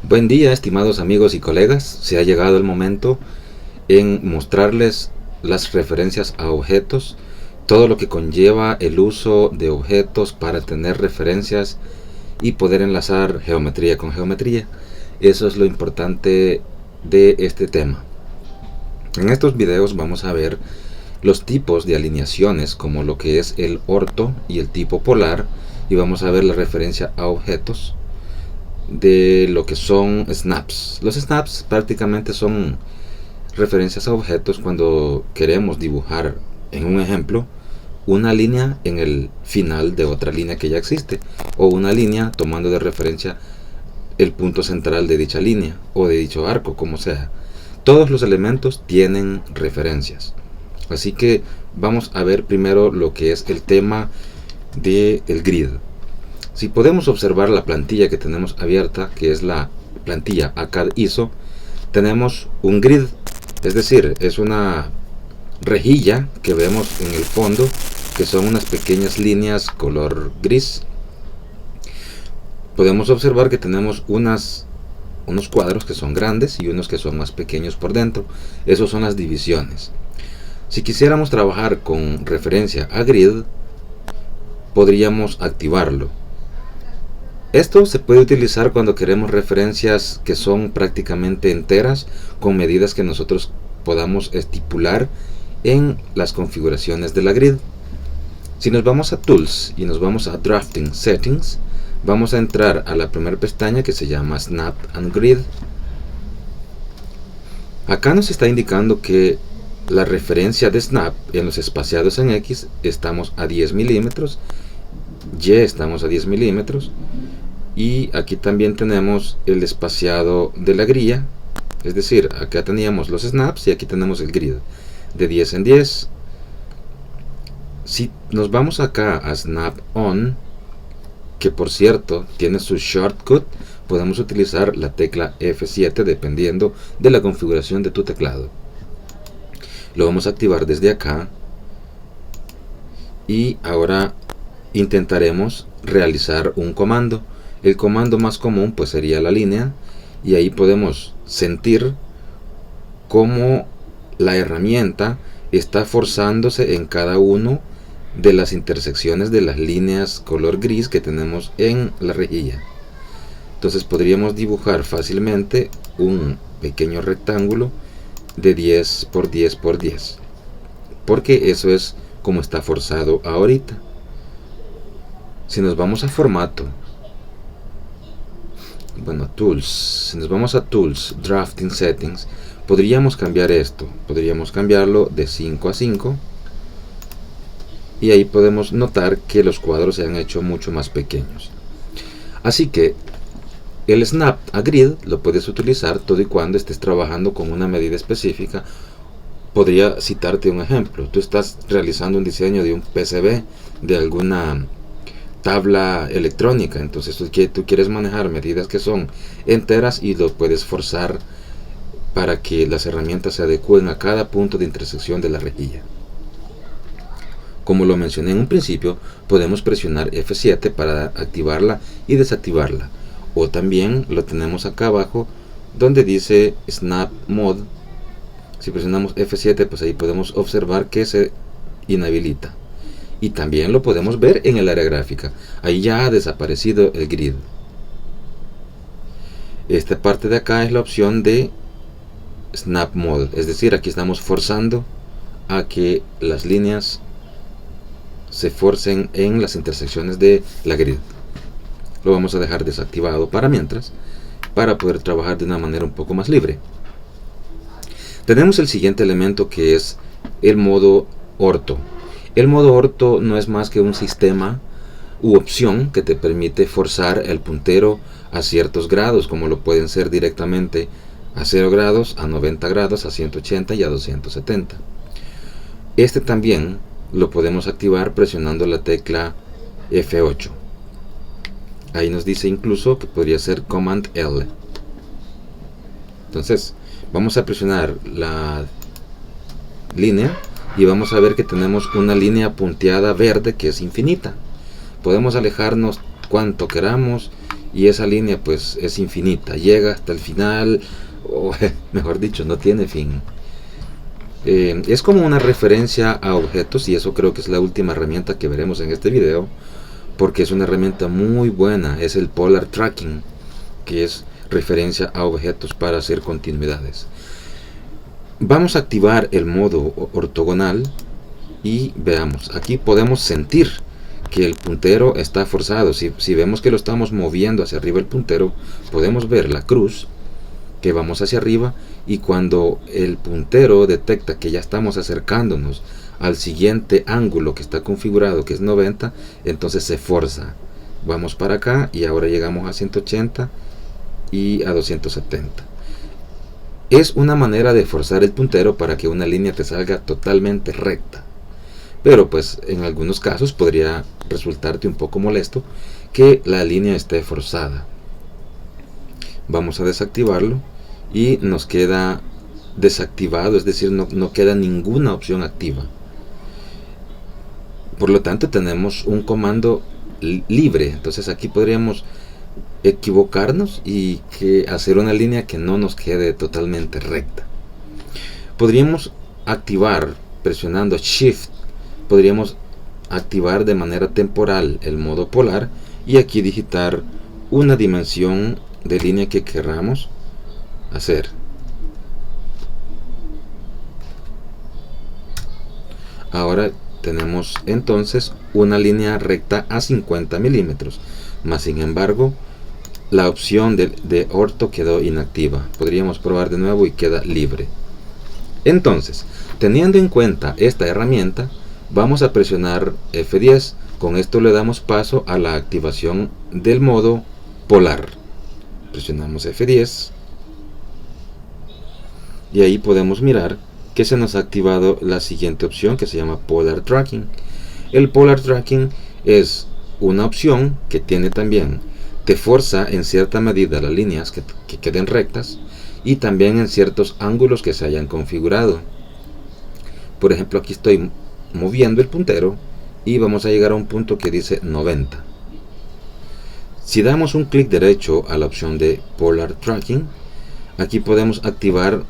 Buen día, estimados amigos y colegas. Se ha llegado el momento en mostrarles las referencias a objetos, todo lo que conlleva el uso de objetos para tener referencias y poder enlazar geometría con geometría. Eso es lo importante de este tema. En estos videos vamos a ver los tipos de alineaciones, como lo que es el orto y el tipo polar, y vamos a ver la referencia a objetos de lo que son snaps. Los snaps prácticamente son referencias a objetos cuando queremos dibujar, en un ejemplo, una línea en el final de otra línea que ya existe, o una línea tomando de referencia el punto central de dicha línea o de dicho arco, como sea. Todos los elementos tienen referencias. Así que vamos a ver primero lo que es el tema del grid. Si podemos observar la plantilla que tenemos abierta, que es la plantilla ACAD ISO, tenemos un grid, es decir, es una rejilla que vemos en el fondo, que son unas pequeñas líneas color gris. Podemos observar que tenemos unos cuadros que son grandes y unos que son más pequeños por dentro. Esos son las divisiones. Si quisiéramos trabajar con referencia a grid, podríamos activarlo. Esto se puede utilizar cuando queremos referencias que son prácticamente enteras, con medidas que nosotros podamos estipular en las configuraciones de la grid. Si nos vamos a Tools y nos vamos a Drafting Settings, vamos a entrar a la primera pestaña que se llama Snap and Grid. Acá nos está indicando que la referencia de Snap en los espaciados en X estamos a 10 milímetros, Y estamos a 10 milímetros, y aquí también tenemos el espaciado de la grilla, es decir, acá teníamos los snaps y aquí tenemos el grid de 10 en 10. Si nos vamos acá a Snap On, que por cierto tiene su shortcut, podemos utilizar la tecla F7 dependiendo de la configuración de tu teclado. Lo vamos a activar desde acá y ahora intentaremos realizar un comando. El comando más común pues sería la línea, y ahí podemos sentir cómo la herramienta está forzándose en cada uno de las intersecciones de las líneas color gris que tenemos en la rejilla. Entonces podríamos dibujar fácilmente un pequeño rectángulo de 10 por 10 por 10, porque eso es como está forzado ahorita. Si nos vamos a formato, Tools, si nos vamos a Tools, Drafting Settings, podríamos cambiar esto, podríamos cambiarlo de 5 a 5, y ahí podemos notar que los cuadros se han hecho mucho más pequeños. Así que el Snap a Grid lo puedes utilizar todo y cuando estés trabajando con una medida específica. Podría citarte un ejemplo. Tú estás realizando un diseño de un PCB, de alguna tabla electrónica, entonces tú quieres manejar medidas que son enteras y lo puedes forzar para que las herramientas se adecúen a cada punto de intersección de la rejilla. Como lo mencioné en un principio, podemos presionar F7 para activarla y desactivarla, o también lo tenemos acá abajo donde dice Snap Mode. Si presionamos F7, pues ahí podemos observar que se inhabilita. Y también lo podemos ver en el área gráfica. Ahí ya ha desaparecido el grid. Esta parte de acá es la opción de Snap Mode. Es decir, aquí estamos forzando a que las líneas se forcen en las intersecciones de la grid. Lo vamos a dejar desactivado para mientras, para poder trabajar de una manera un poco más libre. Tenemos el siguiente elemento, que es el modo orto. El modo orto no es más que un sistema u opción que te permite forzar el puntero a ciertos grados, como lo pueden ser directamente a 0 grados, a 90 grados, a 180 y a 270. Este también lo podemos activar presionando la tecla F8. Ahí nos dice incluso que podría ser Command L. Entonces vamos a presionar la línea y vamos a ver que tenemos una línea punteada verde que es infinita. Podemos alejarnos cuanto queramos y esa línea pues es infinita, llega hasta el final, o mejor dicho, no tiene fin. Es como una referencia a objetos, y eso creo que es la última herramienta que veremos en este video, porque es una herramienta muy buena. Es el Polar Tracking, que es referencia a objetos para hacer continuidades. Vamos a activar el modo ortogonal y veamos, aquí podemos sentir que el puntero está forzado. Si vemos que lo estamos moviendo hacia arriba el puntero, podemos ver la cruz que vamos hacia arriba, y cuando el puntero detecta que ya estamos acercándonos al siguiente ángulo que está configurado, que es 90, entonces se forza. Vamos para acá y ahora llegamos a 180 y a 270. Es una manera de forzar el puntero para que una línea te salga totalmente recta, pero pues en algunos casos podría resultarte un poco molesto que la línea esté forzada. Vamos a desactivarlo y nos queda desactivado, es decir, no queda ninguna opción activa. Por lo tanto tenemos un comando libre. Entonces aquí podríamos equivocarnos y hacer una línea que no nos quede totalmente recta. Podríamos activar, presionando Shift, podríamos activar de manera temporal el modo polar y aquí digitar una dimensión de línea que queramos hacer. Ahora tenemos entonces una línea recta a 50 milímetros, más sin embargo la opción de orto quedó inactiva. Podríamos probar de nuevo y queda libre. Entonces, teniendo en cuenta esta herramienta, vamos a presionar F10. Con esto le damos paso a la activación del modo polar. Presionamos F10 y ahí podemos mirar que se nos ha activado la siguiente opción, que se llama Polar Tracking. El Polar Tracking es una opción que tiene también, te forza en cierta medida las líneas que queden rectas y también en ciertos ángulos que se hayan configurado. Por ejemplo, aquí estoy moviendo el puntero y vamos a llegar a un punto que dice 90. Si damos un clic derecho a la opción de Polar Tracking, aquí podemos activar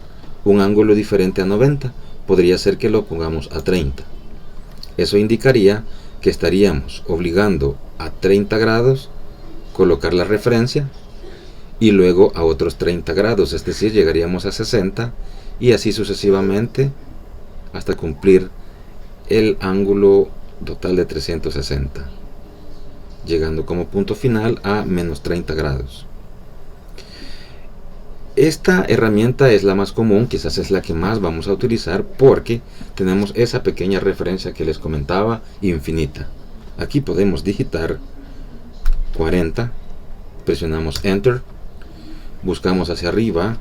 un ángulo diferente a 90. Podría ser que lo pongamos a 30. Eso indicaría que estaríamos obligando a 30 grados colocar la referencia y luego a otros 30 grados, es decir, llegaríamos a 60 y así sucesivamente hasta cumplir el ángulo total de 360, llegando como punto final a menos 30 grados. Esta herramienta es la más común, quizás es la que más vamos a utilizar porque tenemos esa pequeña referencia que les comentaba, infinita. Aquí podemos digitar 40, presionamos Enter, buscamos hacia arriba,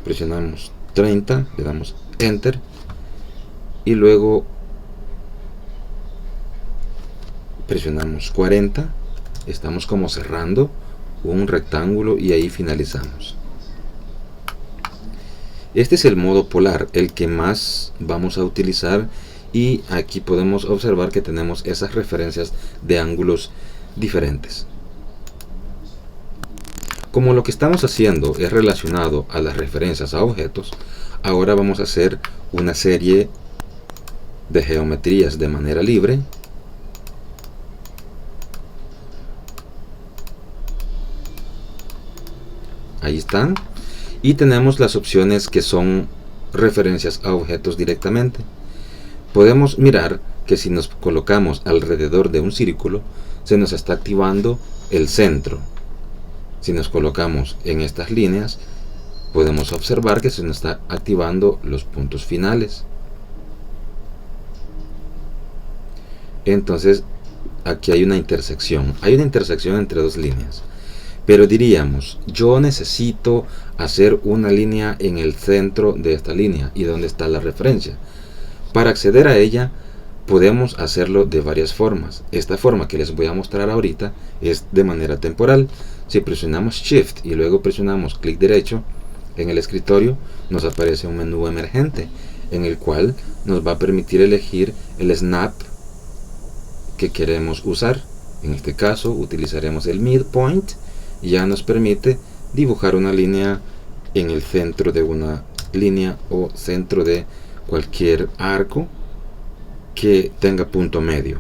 presionamos 30, le damos Enter y luego presionamos 40, estamos como cerrando un rectángulo y ahí finalizamos. Este es el modo polar, el que más vamos a utilizar, y aquí podemos observar que tenemos esas referencias de ángulos diferentes. Como lo que estamos haciendo es relacionado a las referencias a objetos, ahora vamos a hacer una serie de geometrías de manera libre. Ahí están. Y tenemos las opciones que son referencias a objetos directamente. Podemos mirar que si nos colocamos alrededor de un círculo, se nos está activando el centro. Si nos colocamos en estas líneas, podemos observar que se nos está activando los puntos finales. Entonces, aquí hay una intersección. Hay una intersección entre dos líneas. Pero diríamos, yo necesito hacer una línea en el centro de esta línea y donde está la referencia. Para acceder a ella podemos hacerlo de varias formas. Esta forma que les voy a mostrar ahorita es de manera temporal. Si presionamos Shift y luego presionamos clic derecho en el escritorio, nos aparece un menú emergente en el cual nos va a permitir elegir el snap que queremos usar. En este caso utilizaremos el midpoint ya nos permite dibujar una línea en el centro de una línea o centro de cualquier arco que tenga punto medio.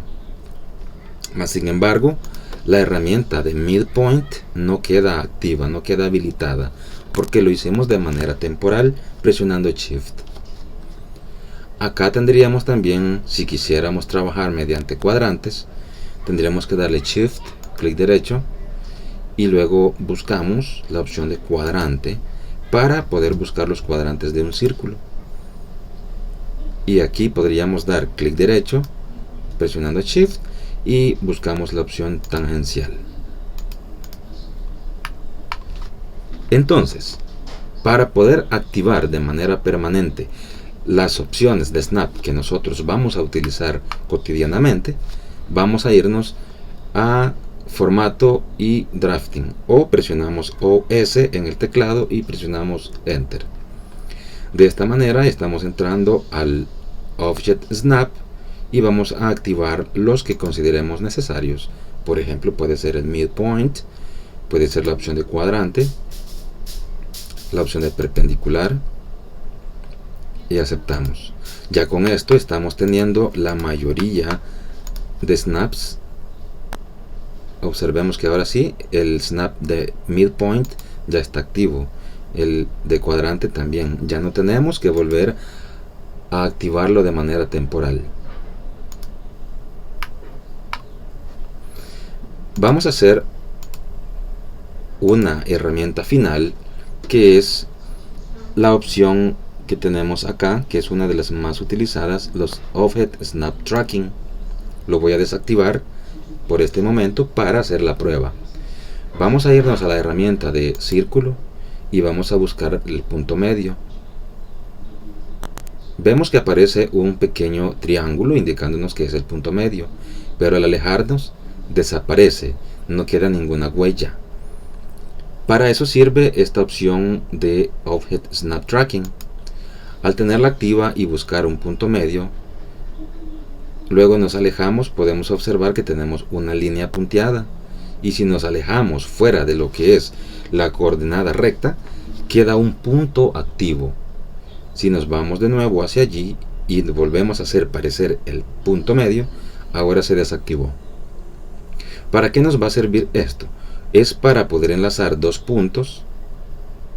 Mas sin embargo, la herramienta de midpoint no queda activa, no queda habilitada, porque lo hicimos de manera temporal presionando Shift. Acá tendríamos también, si quisiéramos trabajar mediante cuadrantes, tendríamos que darle Shift, clic derecho, y luego buscamos la opción de cuadrante para poder buscar los cuadrantes de un círculo. Y aquí podríamos dar clic derecho presionando Shift y buscamos la opción tangencial. Entonces, para poder activar de manera permanente las opciones de Snap que nosotros vamos a utilizar cotidianamente, vamos a irnos a formato y drafting, o presionamos OS en el teclado y presionamos Enter. De esta manera estamos entrando al Object Snap y vamos a activar los que consideremos necesarios. Por ejemplo, puede ser el midpoint, puede ser la opción de cuadrante, la opción de perpendicular, y aceptamos. Ya con esto estamos teniendo la mayoría de snaps. Observemos que ahora sí, el snap de midpoint ya está activo, el de cuadrante también. Ya no tenemos que volver a activarlo de manera temporal. Vamos a hacer una herramienta final, que es la opción que tenemos acá, que es una de las más utilizadas, los Offset Snap Tracking. Lo voy a desactivar por este momento para hacer la prueba. Vamos a irnos a la herramienta de círculo y vamos a buscar el punto medio. Vemos que aparece un pequeño triángulo indicándonos que es el punto medio, pero al alejarnos desaparece, no queda ninguna huella. Para eso sirve esta opción de Offset Snap Tracking. Al tenerla activa y buscar un punto medio, luego nos alejamos, podemos observar que tenemos una línea punteada, y si nos alejamos fuera de lo que es la coordenada recta, queda un punto activo. Si nos vamos de nuevo hacia allí y volvemos a hacer parecer el punto medio, ahora se desactivó. ¿Para qué nos va a servir esto? Es para poder enlazar dos puntos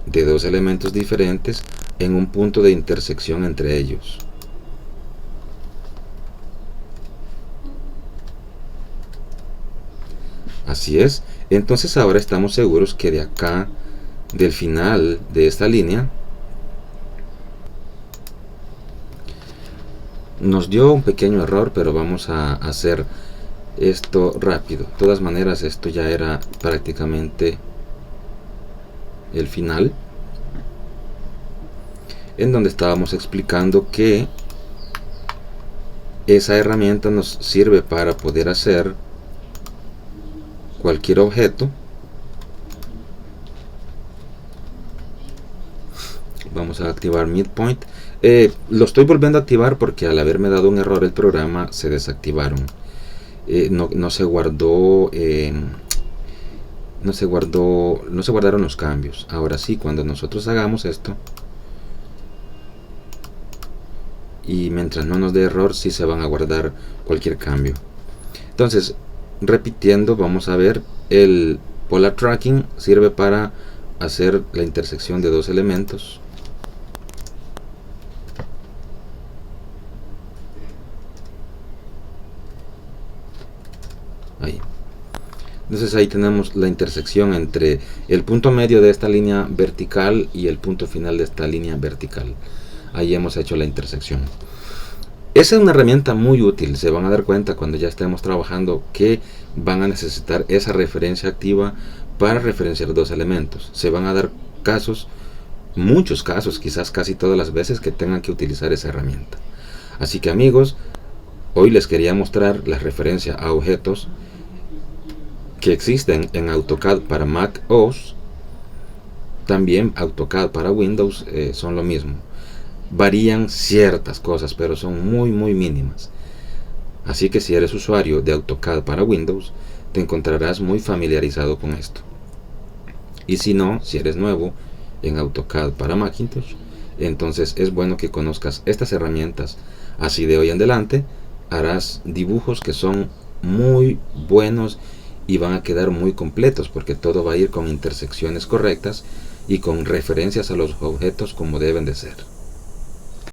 de dos elementos diferentes en un punto de intersección entre ellos. Así es. Entonces ahora estamos seguros que de acá, del final de esta línea, nos dio un pequeño error, pero vamos a hacer esto rápido. De todas maneras, esto ya era prácticamente el final, en donde estábamos explicando que esa herramienta nos sirve para poder hacer cualquier objeto. Vamos a activar midpoint. Lo estoy volviendo a activar porque al haberme dado un error el programa se desactivaron. No se guardaron los cambios. Ahora sí, cuando nosotros hagamos esto y mientras no nos dé error, sí se van a guardar cualquier cambio. Entonces, repitiendo, vamos a ver, el polar tracking sirve para hacer la intersección de dos elementos. Ahí. Entonces ahí tenemos la intersección entre el punto medio de esta línea vertical y el punto final de esta línea vertical. Ahí hemos hecho la intersección. Esa es una herramienta muy útil. Se van a dar cuenta cuando ya estemos trabajando que van a necesitar esa referencia activa para referenciar dos elementos. Se van a dar casos, muchos casos, quizás casi todas las veces que tengan que utilizar esa herramienta. Así que amigos, hoy les quería mostrar la referencia a objetos que existen en AutoCAD para Mac OS. También AutoCAD para Windows son lo mismo. Varían ciertas cosas, pero son muy mínimas. Así que si eres usuario de AutoCAD para Windows, te encontrarás muy familiarizado con esto. Y si no, si eres nuevo en AutoCAD para Macintosh, entonces es bueno que conozcas estas herramientas. Así de hoy en adelante harás dibujos que son muy buenos y van a quedar muy completos, porque todo va a ir con intersecciones correctas y con referencias a los objetos como deben de ser.